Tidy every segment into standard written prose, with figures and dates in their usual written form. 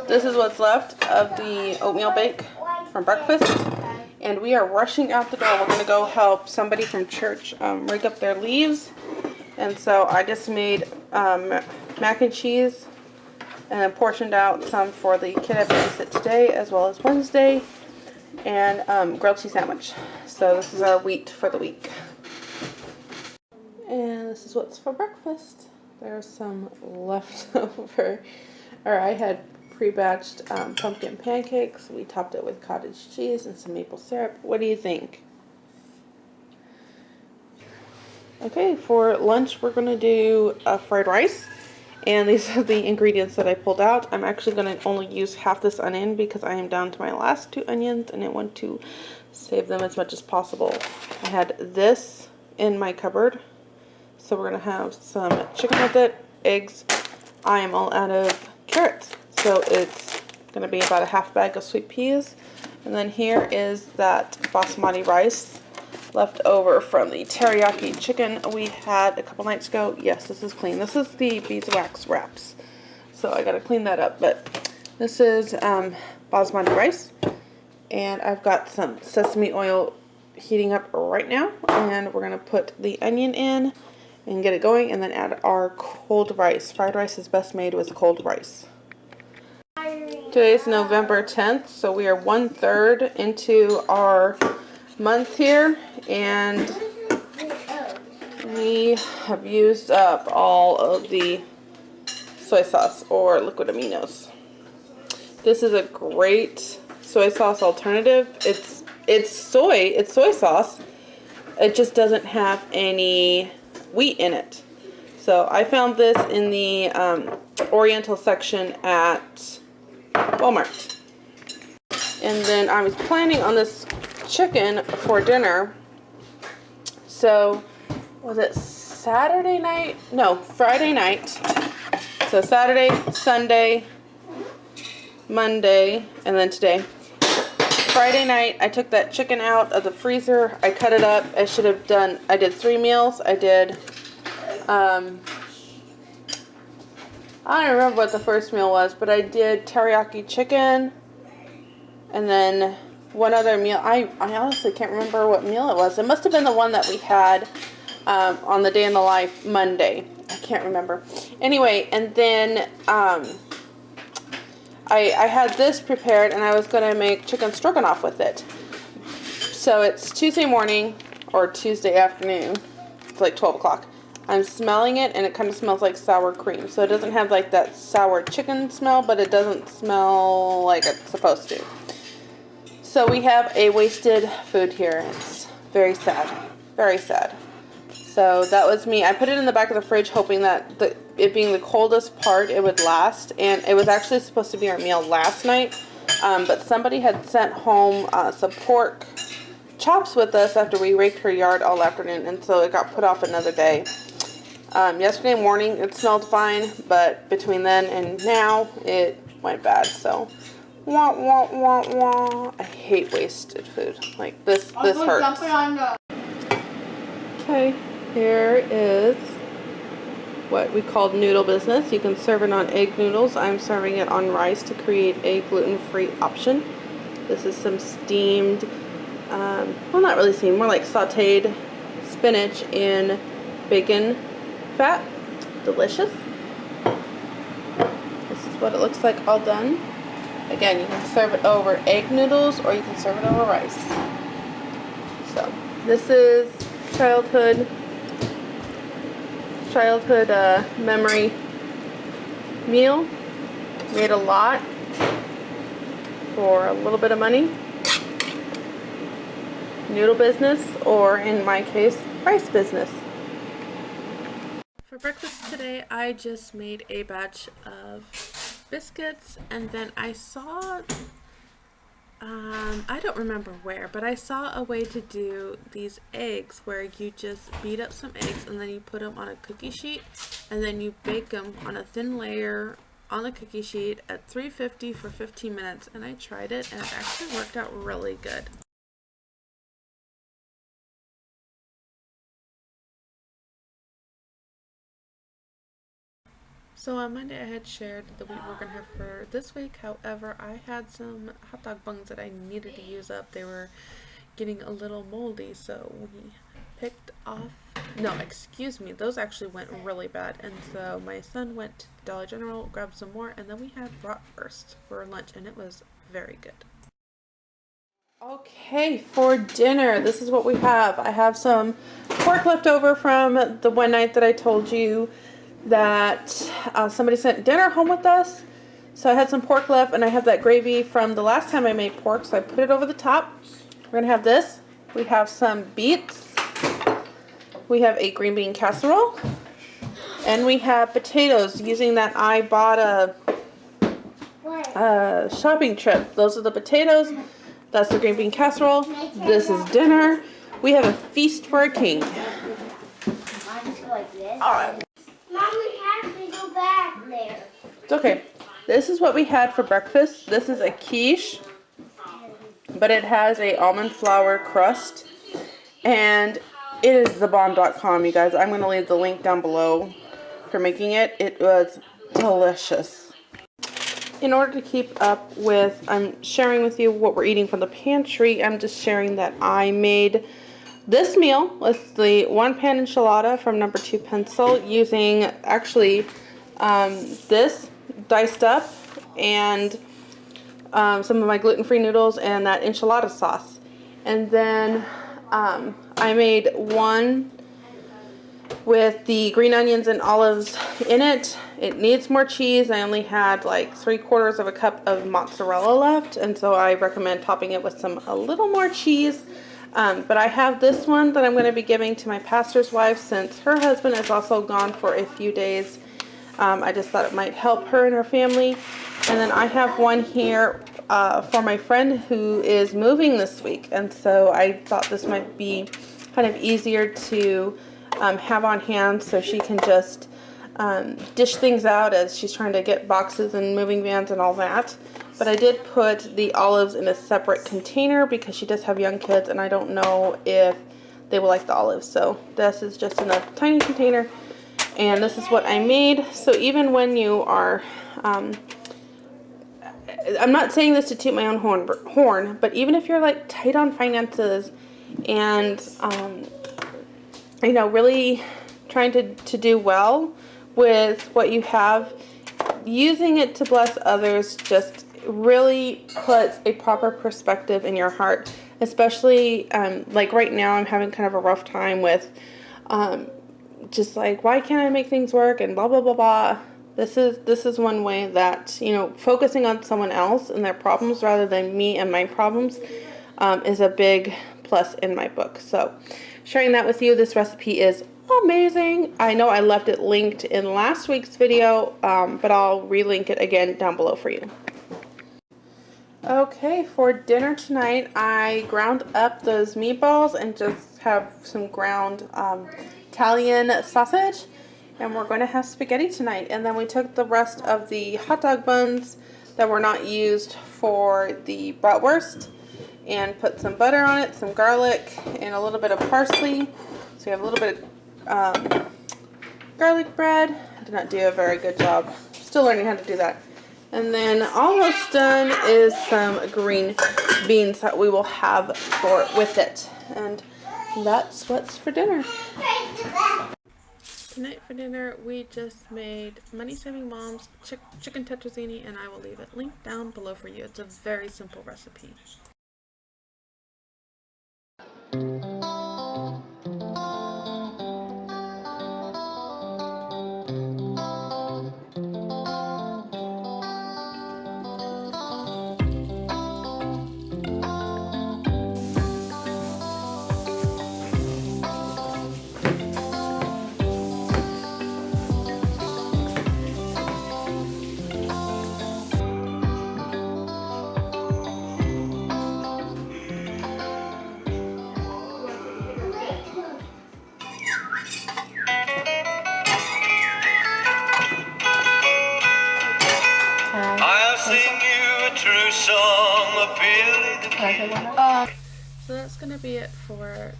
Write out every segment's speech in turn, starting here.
This is what's left of the oatmeal bake from breakfast. And we are rushing out the door. We're going to go help somebody from church rig up their leaves. And so I just made mac and cheese and portioned out some for the kid I babysit today as well as Wednesday. And grilled cheese sandwich. So this is our wheat for the week. And this is what's for breakfast. There's some leftover, or I had pre-batched pumpkin pancakes. We topped it with cottage cheese and some maple syrup. What do you think? Okay, for lunch we're going to do fried rice. And these are the ingredients that I pulled out. I'm actually going to only use half this onion because I am down to my last 2 onions and I want to save them as much as possible. I had this in my cupboard. So we're going to have some chicken with it, eggs. I am all out of carrots. So it's going to be about a half bag of sweet peas. And then here is that basmati rice left over from the teriyaki chicken we had a couple nights ago. Yes, this is clean. This is the beeswax wraps. So I got to clean that up. But this is basmati rice. And I've got some sesame oil heating up right now. And we're going to put the onion in and get it going, and then add our cold rice. Fried rice is best made with cold rice. Today is November 10th, so we are 1/3 into our month here, and we have used up all of the soy sauce or liquid aminos. This is a great soy sauce alternative. It's soy sauce. It just doesn't have any wheat in it. So I found this in the Oriental section at Walmart. And then I was planning on this chicken for dinner. So was it Saturday night? No, Friday night. So Saturday, Sunday, Monday, and then today. Friday night, I took that chicken out of the freezer. I cut it up. I did 3 meals. I did, I don't remember what the first meal was, but I did teriyaki chicken, and then one other meal. I honestly can't remember what meal it was. It must have been the one that we had on the Day in the Life Monday. I can't remember. Anyway, and then I had this prepared, and I was going to make chicken stroganoff with it. So it's Tuesday morning, or Tuesday afternoon. It's like 12 o'clock. I'm smelling it, and it kind of smells like sour cream. So it doesn't have like that sour chicken smell, but it doesn't smell like it's supposed to. So we have a wasted food here. It's very sad. Very sad. So that was me. I put it in the back of the fridge hoping that it being the coldest part, it would last. And it was actually supposed to be our meal last night. But somebody had sent home some pork chops with us after we raked her yard all afternoon. And so it got put off another day. Yesterday morning it smelled fine. But between then and now it went bad. So wah, wah, wah, wah. I hate wasted food. Like this hurts. Okay. Here is what we call noodle business. You can serve it on egg noodles. I'm serving it on rice to create a gluten-free option. This is some steamed, well, not really steamed, more like sauteed spinach in bacon fat. Delicious. This is what it looks like all done. Again, you can serve it over egg noodles or you can serve it over rice. So this is childhood memory meal. Made a lot for a little bit of money. Noodle business, or in my case, rice business. For breakfast today, I just made a batch of biscuits, and then I saw I don't remember where, but I saw a way to do these eggs where you just beat up some eggs and then you put them on a cookie sheet and then you bake them on a thin layer on the cookie sheet at 350 for 15 minutes. And I tried it and it actually worked out really good. So on Monday I had shared the wheat we're going to have for this week. However, I had some hot dog buns that I needed to use up. They were getting a little moldy, so we picked off, no, excuse me, those actually went really bad. And so my son went to Dollar General, grabbed some more, and then we had bratwurst for lunch, and it was very good. Okay, for dinner, this is what we have. I have some pork left over from the one night that I told you that somebody sent dinner home with us. So I had some pork left, and I have that gravy from the last time I made pork, so I put it over the top. We're going to have this. We have some beets. We have a green bean casserole. And we have potatoes using that I bought a shopping trip. Those are the potatoes. That's the green bean casserole. This is dinner. We have a feast for a king. Alright. Mom, we have to go back there. It's okay. This is what we had for breakfast. This is a quiche, but it has a almond flour crust, and it is thebomb.com, you guys. I'm going to leave the link down below for making it. It was delicious. In order to keep up with, I'm sharing with you what we're eating from the pantry. I'm just sharing that I made this meal with the one pan enchilada from number 2 pencil using actually this diced up and some of my gluten-free noodles and that enchilada sauce. And then I made one with the green onions and olives in it. It needs more cheese. I only had like 3/4 of a cup of mozzarella left, and so I recommend topping it with a little more cheese. But I have this one that I'm going to be giving to my pastor's wife since her husband is also gone for a few days. I just thought it might help her and her family. And then I have one here for my friend who is moving this week, and so I thought this might be kind of easier to have on hand so she can just dish things out as she's trying to get boxes and moving vans and all that. But I did put the olives in a separate container because she does have young kids and I don't know if they will like the olives. So this is just in a tiny container, and this is what I made. So even when you are, I'm not saying this to toot my own horn, but even if you're like tight on finances and you know, really trying to do well with what you have, using it to bless others just really puts a proper perspective in your heart. Especially like right now I'm having kind of a rough time with just like, why can't I make things work and blah blah blah blah. This is one way that, you know, focusing on someone else and their problems rather than me and my problems is a big plus in my book. So sharing that with you. This recipe is amazing. I know I left it linked in last week's video, but I'll relink it again down below for you. Okay, for dinner tonight, I ground up those meatballs and just have some ground Italian sausage, and we're going to have spaghetti tonight. And then we took the rest of the hot dog buns that were not used for the bratwurst and put some butter on it, some garlic, and a little bit of parsley. So you have a little bit of garlic bread. I did not do a very good job. Still learning how to do that. And then almost done is some green beans that we will have with it. And that's what's for dinner. Tonight for dinner, we just made Money Saving Mom's chicken tetrazzini, and I will leave it linked down below for you. It's a very simple recipe. So that's going to be it for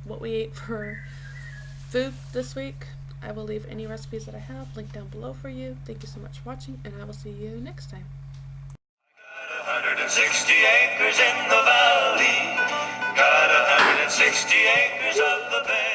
what we ate for food this week. I will leave any recipes that I have linked down below for you. Thank you so much for watching, and I will see you next time. 160 acres in the valley, got 160 acres of the bay.